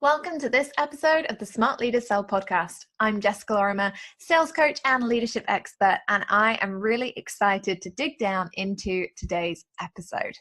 Welcome to this episode of the Smart Leaders Sell podcast. I'm Jessica Lorimer, sales coach and leadership expert, and I am really excited to dig down into today's episode.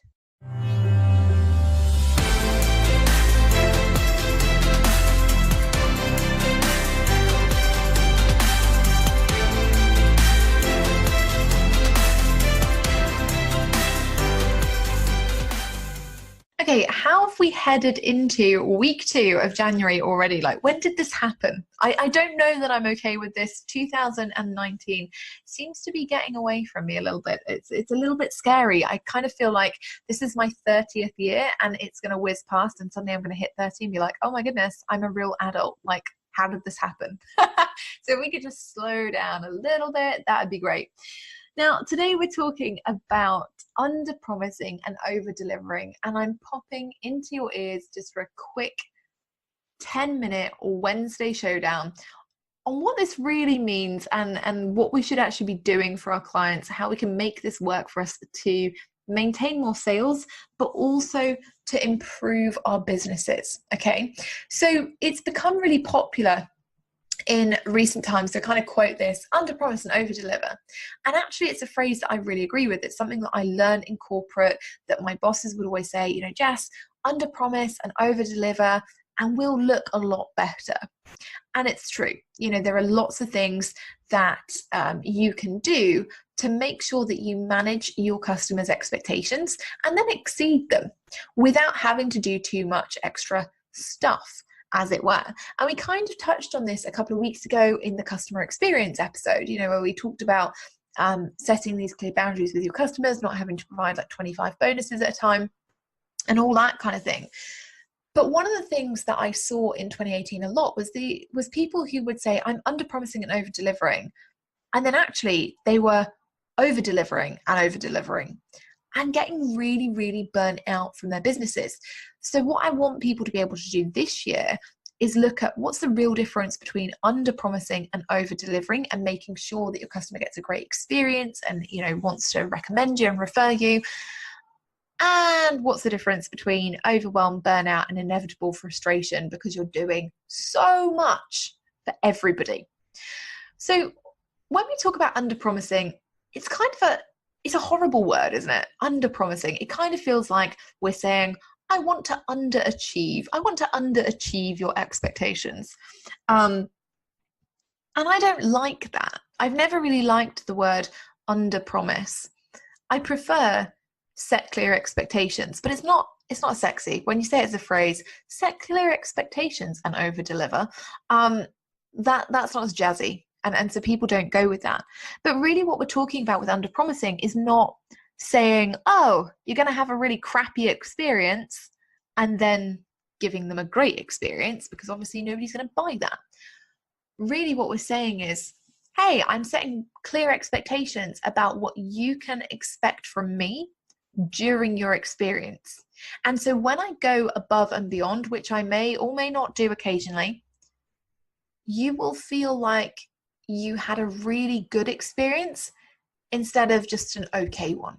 Okay, how have we headed into week 2 of January already? Like, when did this happen? I don't know that I'm okay with this. 2019 seems to be getting away from me a little bit. It's a little bit scary. I kind of feel like this is my 30th year and it's going to whiz past and suddenly I'm going to hit 30 and be like, oh my goodness, I'm a real adult. Like, how did this happen? So if we could just slow down a little bit, that would be great. Now, today we're talking about underpromising and over-delivering, and I'm popping into your ears just for a quick 10-minute Wednesday showdown on what this really means and what we should actually be doing for our clients, how we can make this work for us to maintain more sales, but also to improve our businesses, okay? So it's become really popular in recent times to kind of quote this, underpromise and overdeliver. And actually it's a phrase that I really agree with. It's something that I learned in corporate that my bosses would always say, you know, Jess, underpromise and overdeliver and we'll look a lot better. And it's true. You know, there are lots of things that you can do to make sure that you manage your customers' expectations and then exceed them without having to do too much extra stuff, as it were. And we kind of touched on this a couple of weeks ago in the customer experience episode, you know, where we talked about setting these clear boundaries with your customers, not having to provide like 25 bonuses at a time and all that kind of thing. But one of the things that I saw in 2018 a lot was people who would say, I'm under-promising and over-delivering. And then actually they were over-delivering and over-delivering and getting really, really burnt out from their businesses. So what I want people to be able to do this year is look at what's the real difference between under-promising and over-delivering and making sure that your customer gets a great experience and, you know, wants to recommend you and refer you. And what's the difference between overwhelm, burnout, and inevitable frustration because you're doing so much for everybody. So when we talk about under-promising, it's kind of it's a horrible word, isn't it? Under-promising. It kind of feels like we're saying, I want to underachieve. I want to underachieve your expectations. And I don't like that. I've never really liked the word under-promise. I prefer set clear expectations, but it's not sexy. When you say it as a phrase, set clear expectations and over-deliver, that's not as jazzy. And so people don't go with that. But really what we're talking about with under-promising is not saying, oh, you're going to have a really crappy experience and then giving them a great experience, because obviously nobody's going to buy that. Really what we're saying is, hey, I'm setting clear expectations about what you can expect from me during your experience. And so when I go above and beyond, which I may or may not do occasionally, you will feel like you had a really good experience instead of just an okay one.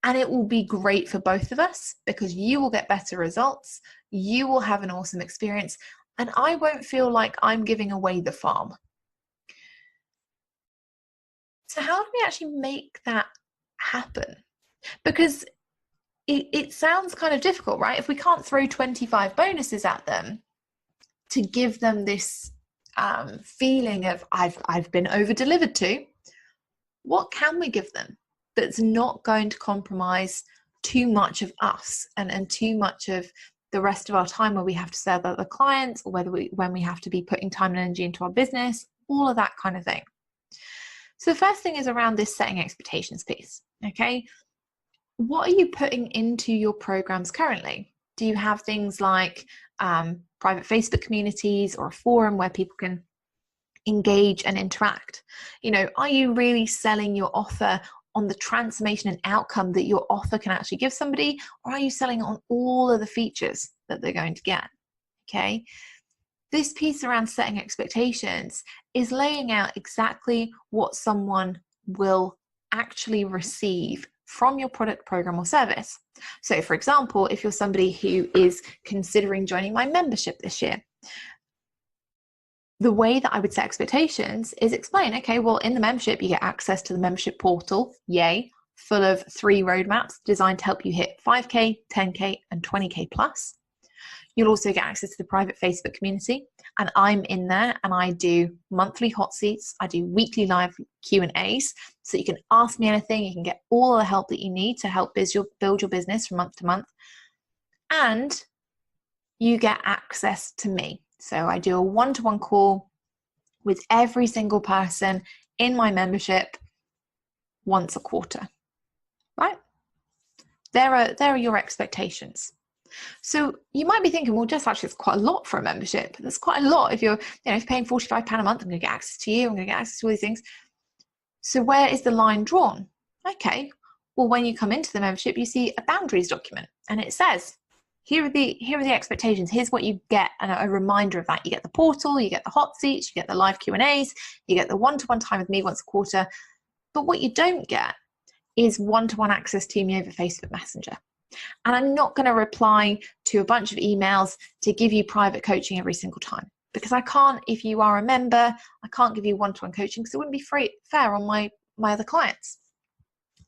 And it will be great for both of us because you will get better results, you will have an awesome experience, and I won't feel like I'm giving away the farm. So how do we actually make that happen? Because it sounds kind of difficult, right? If we can't throw 25 bonuses at them to give them this feeling of I've been over-delivered to, what can we give them that's not going to compromise too much of us and too much of the rest of our time where we have to serve other clients, or when we have to be putting time and energy into our business, all of that kind of thing. So the first thing is around this setting expectations piece, okay? What are you putting into your programs currently? Do you have things like private Facebook communities or a forum where people can engage and interact? You know, are you really selling your offer on the transformation and outcome that your offer can actually give somebody, or are you selling on all of the features that they're going to get? Okay. This piece around setting expectations is laying out exactly what someone will actually receive from your product, program, or service. So for example, if you're somebody who is considering joining my membership this year, the way that I would set expectations is explain, okay, well, in the membership, you get access to the membership portal, yay, full of 3 roadmaps designed to help you hit 5K, 10K, and 20K plus. You'll also get access to the private Facebook community, and I'm in there and I do monthly hot seats. I do weekly live Q&As, so you can ask me anything. You can get all the help that you need to help build your business from month to month. And you get access to me. So I do a one-to-one call with every single person in my membership once a quarter, right? There are your expectations. So you might be thinking, well, Jess, actually, it's quite a lot for a membership. That's quite a lot. If you're paying £45 a month, I'm going to get access to you. I'm going to get access to all these things. So where is the line drawn? Okay. Well, when you come into the membership, you see a boundaries document, and it says, here are the expectations. Here's what you get, and a reminder of that. You get the portal, you get the hot seats, you get the live Q&As, you get the one-to-one time with me once a quarter. But what you don't get is one-to-one access to me over Facebook Messenger. And I'm not going to reply to a bunch of emails to give you private coaching every single time, because I can't. If you are a member, I can't give you one-to-one coaching because it wouldn't be fair on my other clients.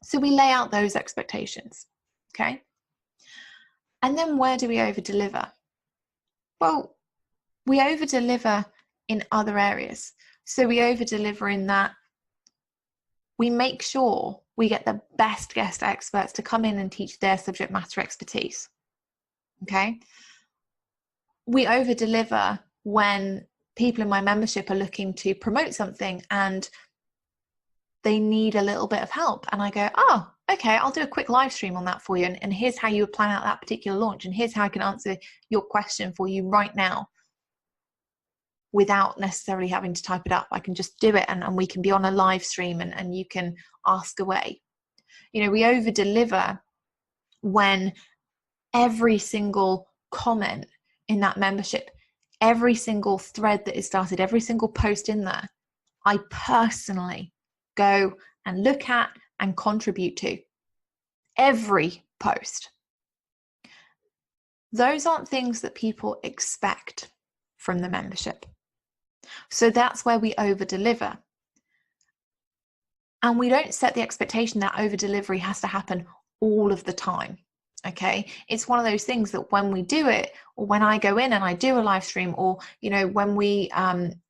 So we lay out those expectations, okay? And then where do we over-deliver? Well, we over-deliver in other areas. So we over-deliver in that we make sure we get the best guest experts to come in and teach their subject matter expertise, okay? We over-deliver when people in my membership are looking to promote something and they need a little bit of help. And I go, oh, okay, I'll do a quick live stream on that for you. And here's how you would plan out that particular launch. And here's how I can answer your question for you right now without necessarily having to type it up. I can just do it, and we can be on a live stream and you can ask away. We over-deliver when every single comment in that membership, every single thread that is started, every single post in there, I personally go and look at and contribute to. Every post. Those aren't things that people expect from the membership. So that's where we over-deliver. And we don't set the expectation that over-delivery has to happen all of the time, okay? It's one of those things that when we do it, or when I go in and I do a live stream, or, when we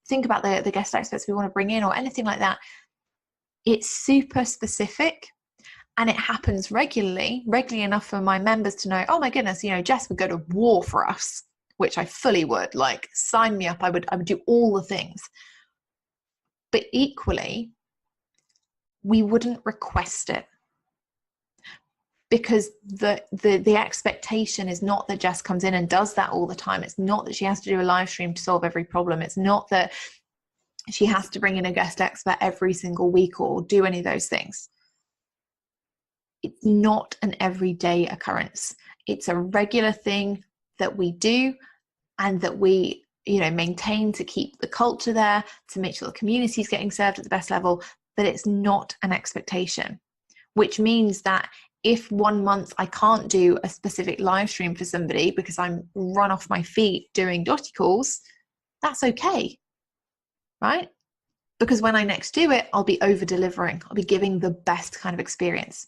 think about the guest experts we want to bring in or anything like that, it's super specific and it happens regularly enough for my members to know, oh my goodness, Jess would go to war for us, which I fully would. Like, sign me up. I would do all the things. But equally, we wouldn't request it, because the expectation is not that Jess comes in and does that all the time. It's not that she has to do a live stream to solve every problem. It's not that she has to bring in a guest expert every single week or do any of those things. It's not an everyday occurrence. It's a regular thing that we do and that we maintain to keep the culture there, to make sure the community is getting served at the best level, but it's not an expectation, which means that if one month I can't do a specific live stream for somebody because I'm run off my feet doing dotty calls, that's okay, right? Because when I next do it, I'll be over-delivering. I'll be giving the best kind of experience.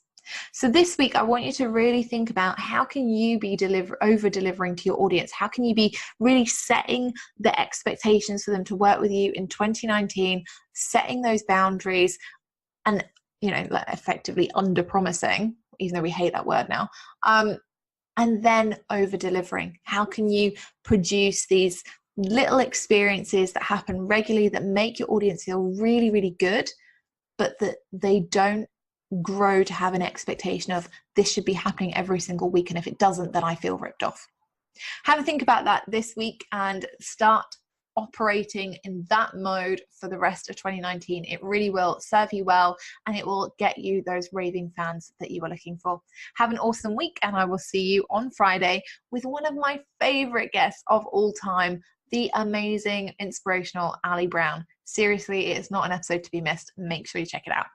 So this week, I want you to really think about how can you be over-delivering to your audience? How can you be really setting the expectations for them to work with you in 2019, setting those boundaries and, effectively under-promising, even though we hate that word now, and then over-delivering. How can you produce these little experiences that happen regularly that make your audience feel really, really good, but that they don't grow to have an expectation of this should be happening every single week, and if it doesn't, then I feel ripped off. Have a think about that this week and start operating in that mode for the rest of 2019. It really will serve you well, and it will get you those raving fans that you are looking for. Have an awesome week, and I will see you on Friday with one of my favorite guests of all time, the amazing, inspirational Ali Brown. Seriously, it's not an episode to be missed. Make sure you check it out.